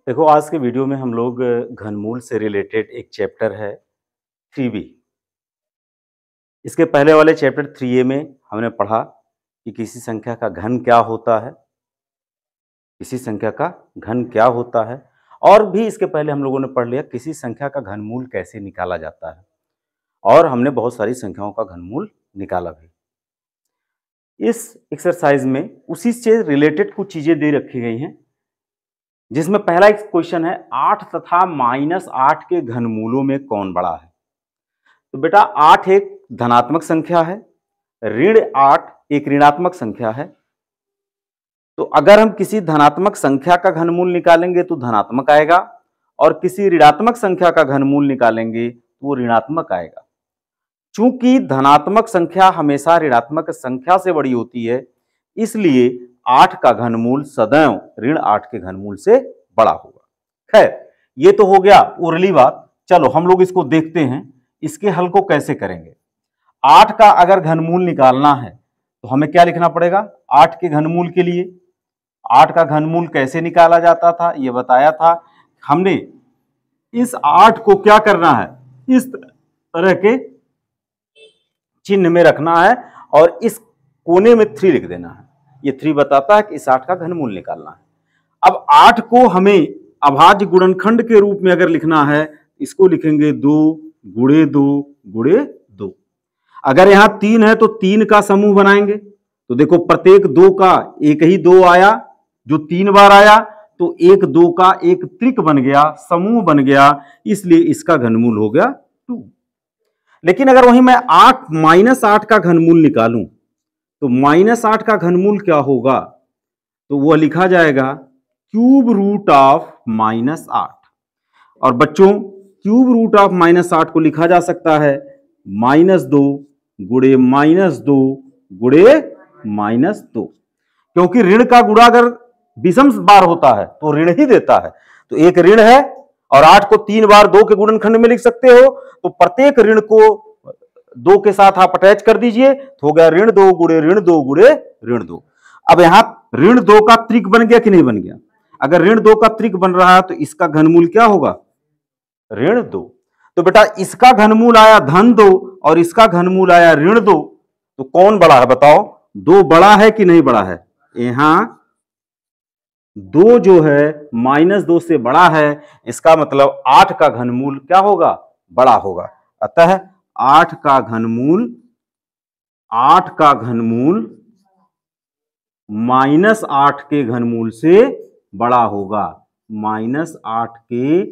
देखो, आज के वीडियो में हम लोग घनमूल से रिलेटेड एक चैप्टर है 3b। इसके पहले वाले चैप्टर 3a में हमने पढ़ा कि किसी संख्या का घन क्या होता है, किसी संख्या का घन क्या होता है, और भी इसके पहले हम लोगों ने पढ़ लिया किसी संख्या का घनमूल कैसे निकाला जाता है, और हमने बहुत सारी संख्याओं का घनमूल निकाला भी। इस एक्सरसाइज में उसी से रिलेटेड कुछ चीजें दे रखी गई हैं, जिसमें पहला एक क्वेश्चन है 8 तथा -8 के घनमूलों में कौन बड़ा है। तो बेटा 8 एक धनात्मक संख्या है, ऋण 8 एक ऋणात्मक संख्या है। तो अगर हम किसी धनात्मक संख्या का घनमूल निकालेंगे तो धनात्मक आएगा, और किसी ऋणात्मक संख्या का घनमूल निकालेंगे तो वो ऋणात्मक आएगा। चूंकि धनात्मक संख्या हमेशा ऋणात्मक संख्या से बड़ी होती है, इसलिए 8 का घनमूल सदैव ऋण 8 के घनमूल से बड़ा होगा। खैर, ये तो हो गया उरली बात। चलो हम लोग इसको देखते हैं, इसके हल को कैसे करेंगे। 8 का अगर घनमूल निकालना है तो हमें क्या लिखना पड़ेगा। 8 के घनमूल के लिए 8 का घनमूल कैसे निकाला जाता था ये बताया था हमने। इस 8 को क्या करना है, इस तरह के चिन्ह में रखना है और इस कोने में 3 लिख देना है। ये 3 बताता है कि इस 8 का घनमूल निकालना है। अब 8 को हमें अभाज्य गुणनखंड के रूप में अगर लिखना है, इसको लिखेंगे 2 गुणे 2 गुणे 2। अगर यहां 3 है तो 3 का समूह बनाएंगे। तो देखो प्रत्येक 2 का एक ही 2 आया, जो 3 बार आया, तो एक 2 का एक त्रिक बन गया, समूह बन गया, इसलिए इसका घनमूल हो गया 2। लेकिन अगर वहीं मैं 8 -8 का घनमूल निकालूं तो -8 का घनमूल क्या होगा, तो वह लिखा जाएगा क्यूब रूट ऑफ -8। और बच्चों क्यूब रूट ऑफ -8 को लिखा जा सकता है -2 गुणे -2 गुणे -2, क्योंकि ऋण का गुणा अगर विषम बार होता है तो ऋण ही देता है। तो एक ऋण है और 8 को 3 बार 2 के गुणनखंड में लिख सकते हो, तो प्रत्येक ऋण को 2 के साथ आप अटैच कर दीजिए, तो हो गया ऋण 2 गुणे ऋण 2 गुणे ऋण 2। अब यहां ऋण 2 का त्रिक बन गया कि नहीं बन गया। अगर ऋण 2 का त्रिक बन रहा है तो इसका घनमूल क्या होगा, ऋण 2। तो बेटा इसका घनमूल आया धन 2 और इसका घनमूल आया ऋण 2, तो कौन बड़ा है बताओ। 2 बड़ा है कि नहीं बड़ा है। यहां 2 जो है -2 से बड़ा है, इसका मतलब 8 का घनमूल क्या होगा, बड़ा होगा। अतः 8 का घनमूल -8 के घनमूल से बड़ा होगा। -8 के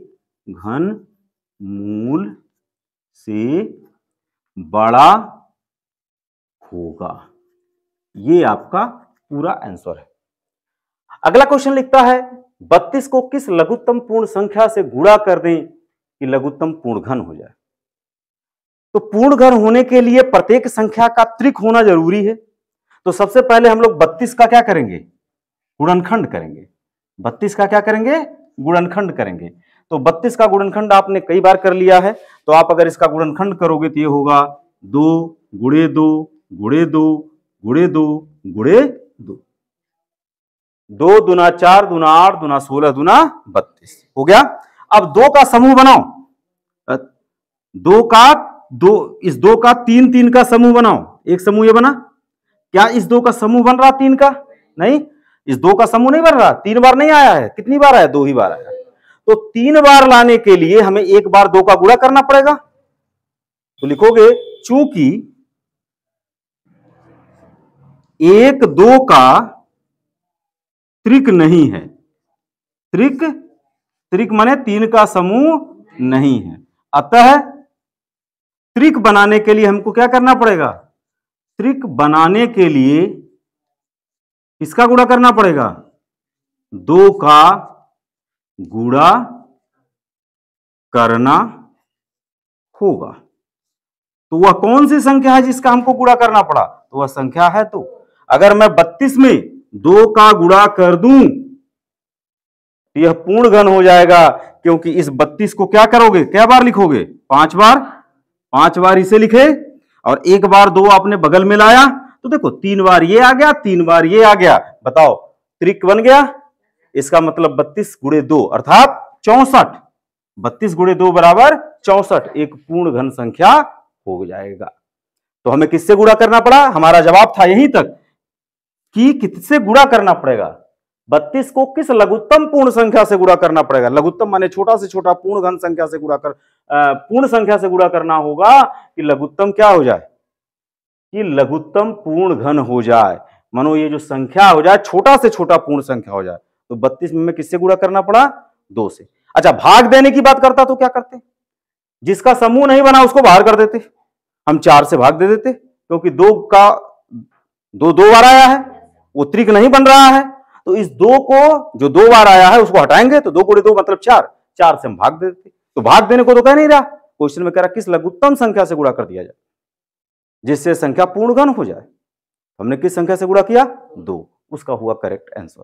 घनमूल से बड़ा होगा। ये आपका पूरा आंसर है। अगला क्वेश्चन लिखता है 32 को किस लघुत्तम पूर्ण संख्या से गुणा कर दें कि लघुत्तम पूर्ण घन हो जाए। तो पूर्ण घन होने के लिए प्रत्येक संख्या का त्रिक होना जरूरी है। तो सबसे पहले हम लोग 32 का क्या करेंगे, गुणनखंड करेंगे। 32 का क्या करेंगे, गुणनखंड करेंगे। तो 32 का गुणनखंड आपने कई बार कर लिया है, तो आप अगर इसका गुणनखंड करोगे तो ये होगा 2 गुणे 2 गुणे 2 गुणे 2 गुणे 2। 2 दूना 4 दूना 8 दूना 16 दूना 32 हो गया। अब 2 का समूह बनाओ। 2 का 3 3 का समूह बनाओ। एक समूह ये बना। क्या इस 2 का समूह बन रहा 3 का, नहीं। इस 2 का समूह नहीं बन रहा, 3 बार नहीं आया है। कितनी बार आया, 2 ही बार आया। तो 3 बार लाने के लिए हमें एक बार 2 का गुणा करना पड़ेगा। तो लिखोगे चूंकि 1 2 का त्रिक नहीं है। त्रिक माने 3 का समूह नहीं है। अतः त्रिक बनाने के लिए हमको क्या करना पड़ेगा, त्रिक बनाने के लिए किसका गुणा करना पड़ेगा, 2 का गुणा करना होगा। तो वह कौन सी संख्या है जिसका हमको गुणा करना पड़ा, तो वह संख्या है 2। अगर मैं 32 में 2 का गुणा कर दूं तो यह पूर्ण घन हो जाएगा, क्योंकि इस 32 को क्या करोगे, क्या बार लिखोगे, 5 बार। 5 बार इसे लिखे और एक बार 2 आपने बगल में लाया, तो देखो 3 बार ये आ गया, 3 बार ये आ गया। बताओ त्रिक बन गया। इसका मतलब 32 गुणे 2 अर्थात 64। 32 गुणे 2 बराबर 64 एक पूर्ण घन संख्या हो जाएगा। तो हमें किससे गुणा करना पड़ा? हमारा जवाब था यहीं तक कि किससे गुणा करना पड़ेगा? 32 को किस लघुत्तम पूर्ण संख्या से गुणा करना पड़ेगा? लघुत्तम माने छोटा से छोटा पूर्ण घन संख्या से गुणा कर पूर्ण संख्या से गुणा करना होगा कि लघुत्तम क्या हो जाए? कि लघुत्तम पूर्ण घन हो जाए। मानो ये जो संख्या हो जाए छोटा से छोटा पूर्ण संख्या हो जाए। तो 32 में किससे गुणा करना पड़ा? 2 से। अच्छा, भाग देने की बात करता तो क्या करते? जिसका समूह नहीं बना उसको बाहर कर देते, हम 4 से भाग दे देते, क्योंकि 2 का 2 बार आया है, वो त्रिक नहीं बन रहा है। तो इस 2 को जो 2 बार आया है उसको हटाएंगे तो 2 गुणे 2 मतलब 4, 4 से हम भाग दे देते। तो भाग देने को तो कह नहीं रहा, क्वेश्चन में कह रहा किस लघुत्तम संख्या से गुणा कर दिया जाए जिससे संख्या पूर्ण घन हो जाए। हमने किस संख्या से गुणा किया? 2। उसका हुआ करेक्ट आंसर।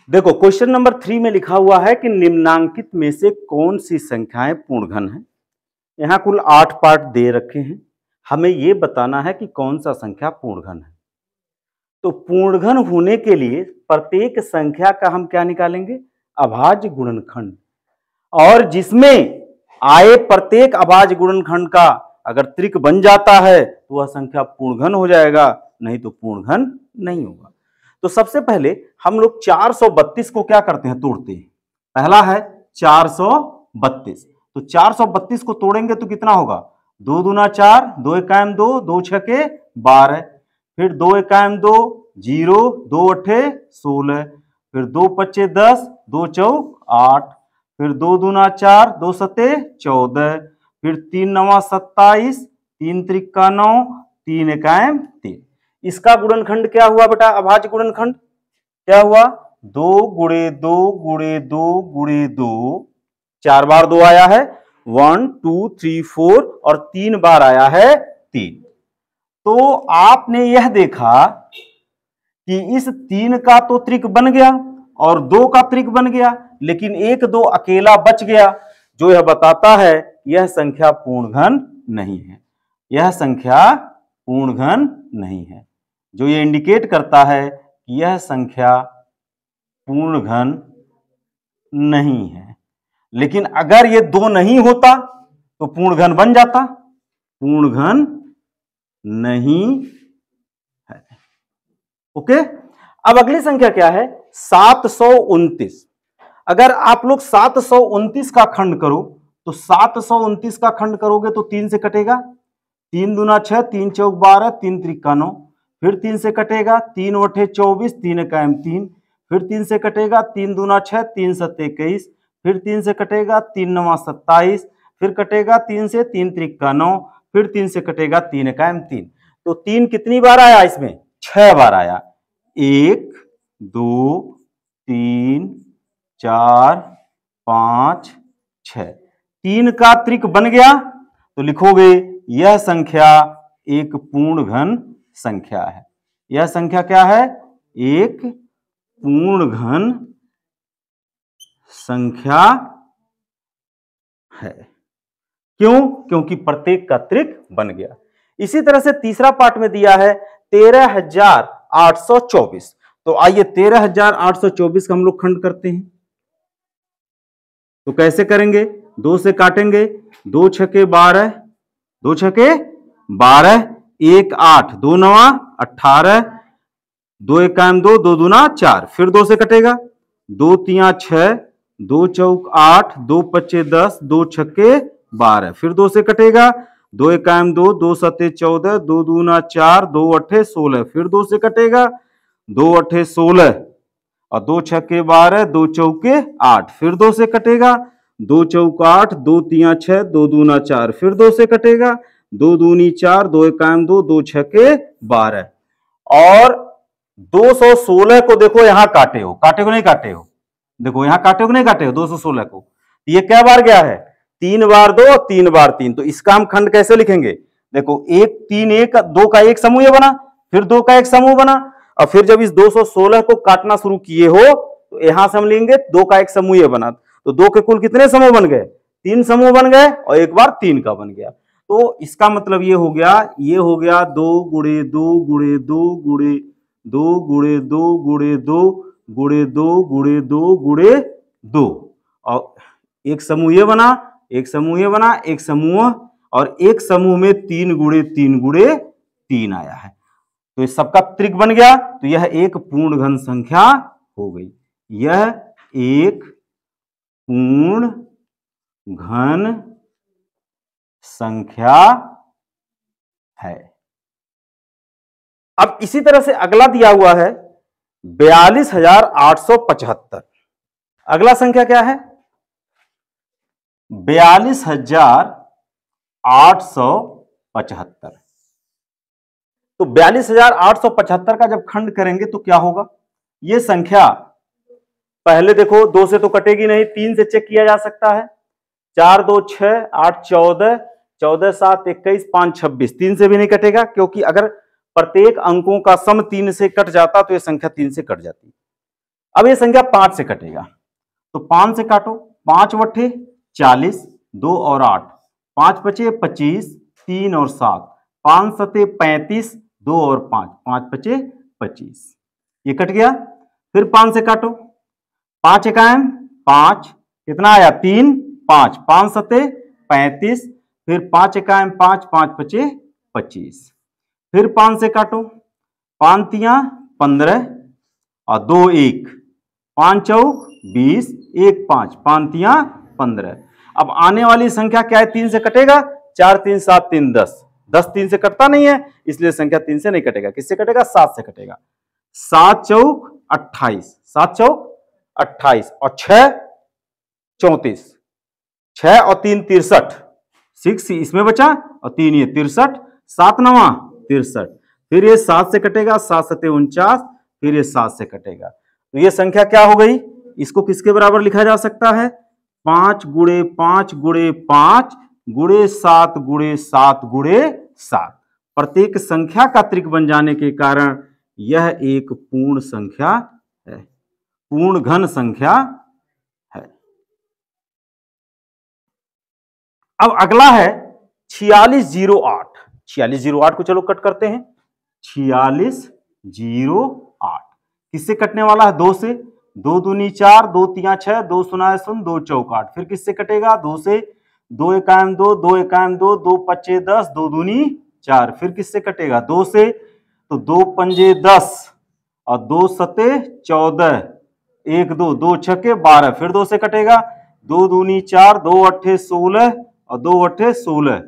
देखो क्वेश्चन नंबर 3 में लिखा हुआ है कि निम्नांकित में से कौन सी संख्याएं पूर्ण घन है। यहां कुल 8 पार्ट दे रखे हैं, हमें यह बताना है कि कौन सा संख्या पूर्ण घन है। तो पूर्ण घन होने के लिए प्रत्येक संख्या का हम क्या निकालेंगे? अभाज्य गुणनखंड। और जिसमें आए प्रत्येक अभाज्य गुणनखंड का अगर त्रिक बन जाता है तो वह संख्या पूर्ण घन हो जाएगा, नहीं तो पूर्ण घन नहीं होगा। तो सबसे पहले हम लोग 432 को क्या करते हैं? तोड़ते हैं। पहला है 432, तो 432 को तोड़ेंगे तो कितना होगा? 2 दूना 4, 2 एकाम 2, 2 छके 12, फिर 2 एकाम 2 0, 2 अठे 16, फिर 2 पच्चे 10, 2 चौक 8, फिर 2 दूना 4, 2 सते 14, फिर 3 नवा 27, 3 त्रिका 9, 3 एकाम 3। इसका गुणनखंड क्या हुआ बेटा? अभाज्य गुणनखंड क्या हुआ? 2 गुणे 2 गुणे 2 गुणे 2, 4 बार 2 आया है, 1 2 3 4, और 3 बार आया है 3। तो आपने यह देखा कि इस 3 का तो त्रिक बन गया और 2 का त्रिक बन गया, लेकिन 1 2 अकेला बच गया, जो यह बताता है यह संख्या पूर्ण घन नहीं है। यह संख्या पूर्ण घन नहीं है, जो ये इंडिकेट करता है कि यह संख्या पूर्ण घन नहीं है। लेकिन अगर ये 2 नहीं होता तो पूर्ण घन बन जाता, पूर्ण घन नहीं है। ओके, अब अगली संख्या क्या है? 729। अगर आप लोग 729 का खंड करो तो 729 का खंड करोगे तो 3 से कटेगा, 3 दूना 6, 3 चौक 12, 3 त्रिका 9, फिर 3 से कटेगा, 3 अठे 24, 3 एकाम 3, फिर 3 से कटेगा, 3 दूना 6, 3 सत्ते 21, फिर 3 से कटेगा, 3 नवा 27, फिर कटेगा 3 से, 3 त्रिका 9, फिर 3 से कटेगा, 3 एकाम 3। तो 3 कितनी बार आया? इसमें 6 बार आया। 1 2 3 4 5 6, 3 का त्रिक बन गया, तो लिखोगे यह संख्या एक पूर्ण घन संख्या है। यह संख्या क्या है? एक पूर्ण घन संख्या है। क्यों? क्योंकि प्रत्येक का त्रिक बन गया। इसी तरह से तीसरा पार्ट में दिया है 13,824। तो आइए 13,824 का हम लोग खंड करते हैं। तो कैसे करेंगे? 2 से काटेंगे, 2 छके 12, 2 छके 12, 1 8, 2 नवा 18, 2 एकाम 2, 2 दूना 4, फिर 2 से कटेगा, 2 तिया 6, 2 चौक 8, 2 पच्चे 10, 2 छक्के 12, फिर 2 से कटेगा, 2 एकाम 2, 2 सत्ते 14, 2 दूना 4, 2 अठे 16, फिर 2 से कटेगा, 2 अठे 16, और 2 छक्के 12, 2 चौके 8, फिर 2 से कटेगा, 2 चौक 8, 2 तिया 6, 2 दूना 4, फिर 2 से कटेगा, 2 दूनी 4, 2 एकाम 2, 2 छक्के 12। और 216 को देखो यहां काटे हो, काटे को नहीं काटे हो, देखो यहां काटे को नहीं काटे हो 216 को। ये क्या बार गया है? 3 बार 2, 3 बार 3। तो इसका हम खंड कैसे लिखेंगे? देखो 1 3 1, 2 का एक समूह बना, फिर 2 का एक समूह बना, और फिर जब इस 216 को काटना शुरू किए हो तो यहां से हम लेंगे 2 का एक समूह बना। तो 2 के कुल कितने समूह बन गए? 3 समूह बन गए, और एक बार 3 का बन गया। तो इसका मतलब ये हो गया 2 गुणे 2 गुणे 2 गुणे 2 गुणे 2 गुणे 2 गुणे 2 गुणे 2, और एक समूह ये बना, एक समूह ये बना, एक समूह, और एक समूह में 3 गुणे 3 गुणे 3 आया है, तो इस सबका त्रिक बन गया, तो यह एक पूर्ण घन संख्या हो गई। यह एक पूर्ण घन संख्या है। अब इसी तरह से अगला दिया हुआ है 42,875। अगला संख्या क्या है? 42,875। तो 42,875 का जब खंड करेंगे तो क्या होगा? यह संख्या पहले देखो 2 से तो कटेगी नहीं, 3 से चेक किया जा सकता है। 4 2 6 8 14, 14 7 21 5 26, 3 से भी नहीं कटेगा, क्योंकि अगर प्रत्येक अंकों का सम 3 से कट जाता तो यह संख्या 3 से कट जाती। अब यह संख्या 5 से कटेगा, तो 5 से काटो, 5 वट्ठे 40, 2 और 8, 5 पचे 25, 3 और 7, 5 सते 35, 2 और 5, 5 पचे 25, ये कट गया। फिर 5 से काटो, 5 एकाएम 5, कितना आया? 3 5, 5 सते 35, फिर 5 एकाएम 5, 5 पचे 25, फिर 5 से काटो, 5 तियां 15 और 2 1, 5 चौक 20, 1 5, 5 तियां 15। अब आने वाली संख्या क्या है? 3 से कटेगा, 4 3 7 3 10, 10 3 से कटता नहीं है, इसलिए संख्या 3 से नहीं कटेगा। किससे कटेगा? 7 से कटेगा। 7 चौक 28, 7 चौक 28 और 6 34, 6 और 3 63, 6 इसमें बचा और 3 ये 63, 7 9 63, फिर ये 7 से कटेगा, 7 7 49, फिर ये 7 से कटेगा। तो ये संख्या क्या हो गई? इसको किसके बराबर लिखा जा सकता है? 5 गुणे 5 गुणे 5 गुणे 7 गुणे 7 गुणे 7। प्रत्येक संख्या का त्रिक बन जाने के कारण यह एक पूर्ण संख्या है, पूर्ण घन संख्या है। अब अगला है 4608। 4608 को चलो कट करते हैं। 4608 किससे कटने वाला है? 2 से। 2 दूनी 4, 2 तियां 6, 2 सुनाए सुन, 2 चौक 8। फिर किससे कटेगा? 2 से। 2 एकाएम 2, 2 एकाएम 2, 2 पच्चे 10, 2 दूनी 4। फिर किससे कटेगा? 2 से। तो 2 पंजे 10 और 2 सते 14, 1 2, 2 छक्के 12। फिर 2 से कटेगा। 2 दूनी 4, 2 अट्ठे 16 और 2 अट्ठे 16,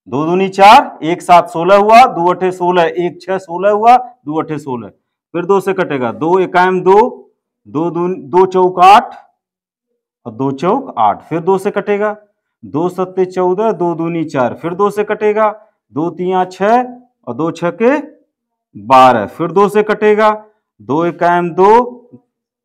2 दूनी 4, 1 7 16 हुआ, 2 अट्ठे 16, 1 6 16 हुआ, 2 अट्ठे 16। फिर 2 से कटेगा। 2 एकाएम 2, 2 चौक 8 और 2 चौक 8। फिर 2 से कटेगा। 2 सत्ते 14, 2 दूनी 4। फिर 2 से कटेगा। 2 तियां 6 और 2 छक्के 12। फिर 2 से कटेगा। 2 एकाएम 2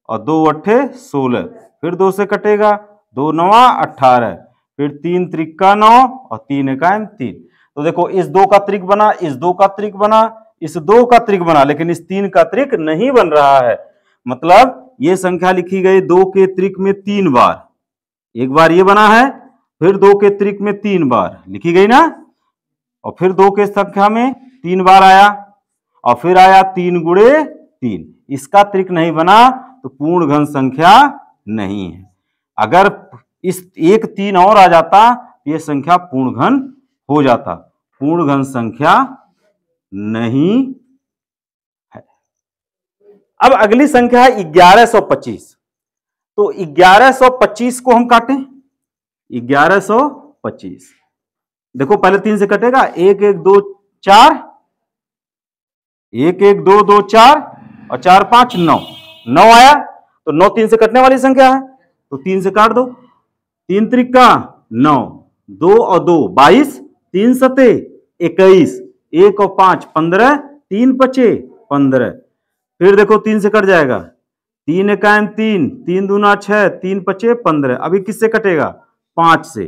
और 2 अट्ठे 16। फिर 2 से कटेगा। 2 नवा 18, फिर 3 त्रिका 9 और 3 एकाएम 3। तो देखो इस 2 का त्रिक बना, इस 2 का त्रिक बना, इस 2 का त्रिक बना, लेकिन इस 3 का त्रिक नहीं बन रहा है। मतलब ये संख्या लिखी गई 2 के त्रिक में 3 बार। एक बार ये बना है, फिर 2 के त्रिक में 3 बार लिखी गई ना, और फिर 2 के संख्या में 3 बार आया, और फिर आया 3 गुणे 3। इसका त्रिक नहीं बना तो पूर्ण घन संख्या नहीं है। अगर इस एक 3 और आ जाता तो यह संख्या पूर्ण घन हो जाता। पूर्ण घन संख्या नहीं है। अब अगली संख्या है 1125। तो 1125 को हम काटें। 1125 देखो पहले 3 से कटेगा। 1 1 2 4, 1 1 2 2 4 और 4 5 9, 9 आया। तो 9 3 से कटने वाली संख्या है, तो 3 से काट दो। 3 त्रिका 9, 2 और 2 22, 3 सते 21, 1 और 5 15, 3 पचे 15। फिर देखो 3 से कट जाएगा। 3 एकाएम 3, 3 दूना 6, 3 पचे 15। अभी किससे कटेगा? 5 से।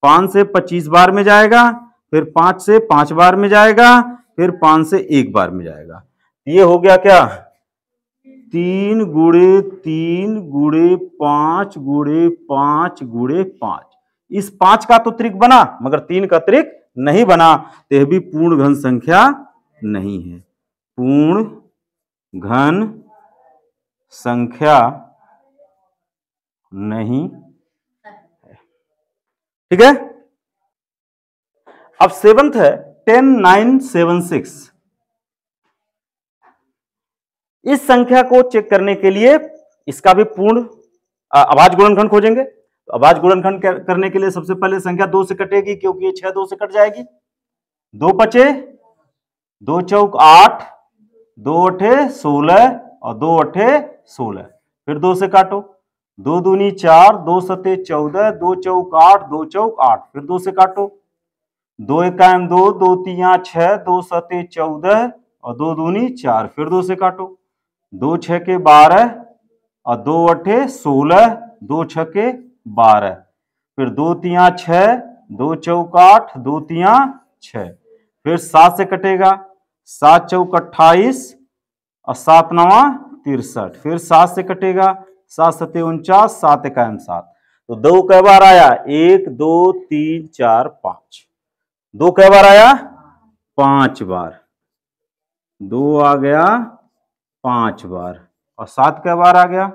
5 से 25 बार में जाएगा, फिर 5 से 5 बार में जाएगा, फिर 5 से 1 बार में जाएगा। ये हो गया क्या? 3 गुणे 3 गुणे 5 गुणे 5 गुणे 5। इस 5 का तो त्रिक बना, मगर 3 का त्रिक नहीं बना, तो यह भी पूर्ण घन संख्या नहीं है। पूर्ण घन संख्या नहीं है। ठीक है। अब सेवंथ है 10976। इस संख्या को चेक करने के लिए इसका भी पूर्ण अभाज्य गुणनखंड खोजेंगे। तो अभाज्य गुणनखंड करने के लिए सबसे पहले संख्या 2 से कटेगी, क्योंकि ये 6 2 से कट जाएगी। 2 पचे 2 चौक 8, 2 अठे 16 और 2 अठे 16। फिर 2 से काटो, 2 दूनी 4, 2 सते 14, 2 चौक 8, 2 चौक 8। फिर 2 से काटो, 2 एकाम 2, 2 तिया 6, 2 सते 14 और 2 दूनी 4। फिर 2 से काटो, 2 6 के 12 और 2 अठे 16, 2 6 के 12। फिर 2 तिया 6, 2 चौक 8, 2 तिया 6। फिर 7 से कटेगा, 7 चौक 28 और 7 नवा 63। फिर 7 से कटेगा, 7 सते 49, 7 एकाम 7। तो 2 कै बार आया? 1 2 3 4 5। 2 कै बार आया? 5 बार। 2 आ गया 5 बार और 7 कै बार आ गया?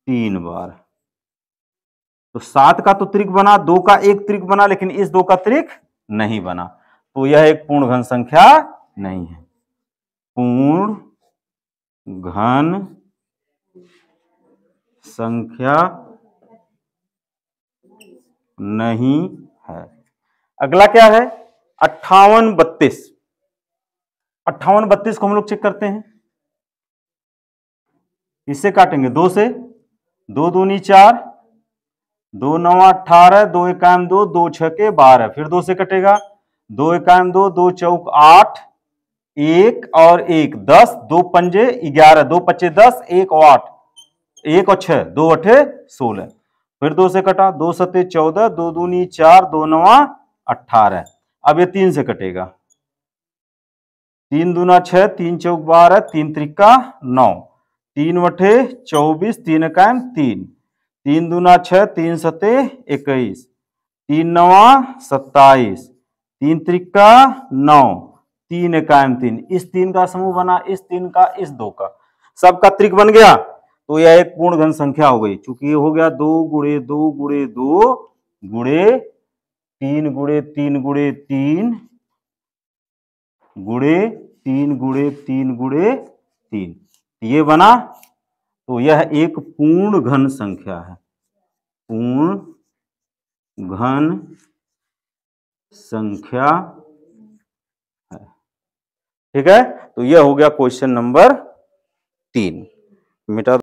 3 बार। तो 7 का तो त्रिक बना, 2 का एक त्रिक बना, लेकिन इस 2 का त्रिक नहीं बना। तो यह एक पूर्ण घन संख्या नहीं है। पूर्ण घन संख्या नहीं है। अगला क्या है? 58 32। 58 32 को हम लोग चेक करते हैं। इससे काटेंगे 2 से, 2 दूनी 4, 2 नवा 18, 2 एकाम 2, 2 6 के 12। फिर 2 से कटेगा, 2 एकाम 2, 2 चौक 8, 1 और 1 10, 2 पंजे 11, 2 पच्चे 10, 1 और 8, 1 और 6, 2 अठे 16। फिर 2 से कटा, 2 सते 14, 2 दूनी 4, 2 नवा 18। अब ये 3 से कटेगा, 3 दूना 6, 3 चौक 12, 3 त्रिका 9, 3 वठे 24, 3 एकाम 3, 3 दूना 6, 3 सते 21, 3 नवा 27, 3 त्रिका 9, 3 एकाम 3। इस 3 का समूह बना, इस 3 का, इस 2 का, सबका त्रिक बन गया। तो यह एक पूर्ण घन संख्या हो गई। चूंकि ये हो गया 2 गुणे 2 गुणे 2 गुणे 3 गुणे 3 गुणे 3 गुणे 3 गुणे 3 गुणे 3, ये बना। तो यह एक पूर्ण घन संख्या है। पूर्ण घन संख्या है। ठीक है। तो यह हो गया क्वेश्चन नंबर 3। मिटा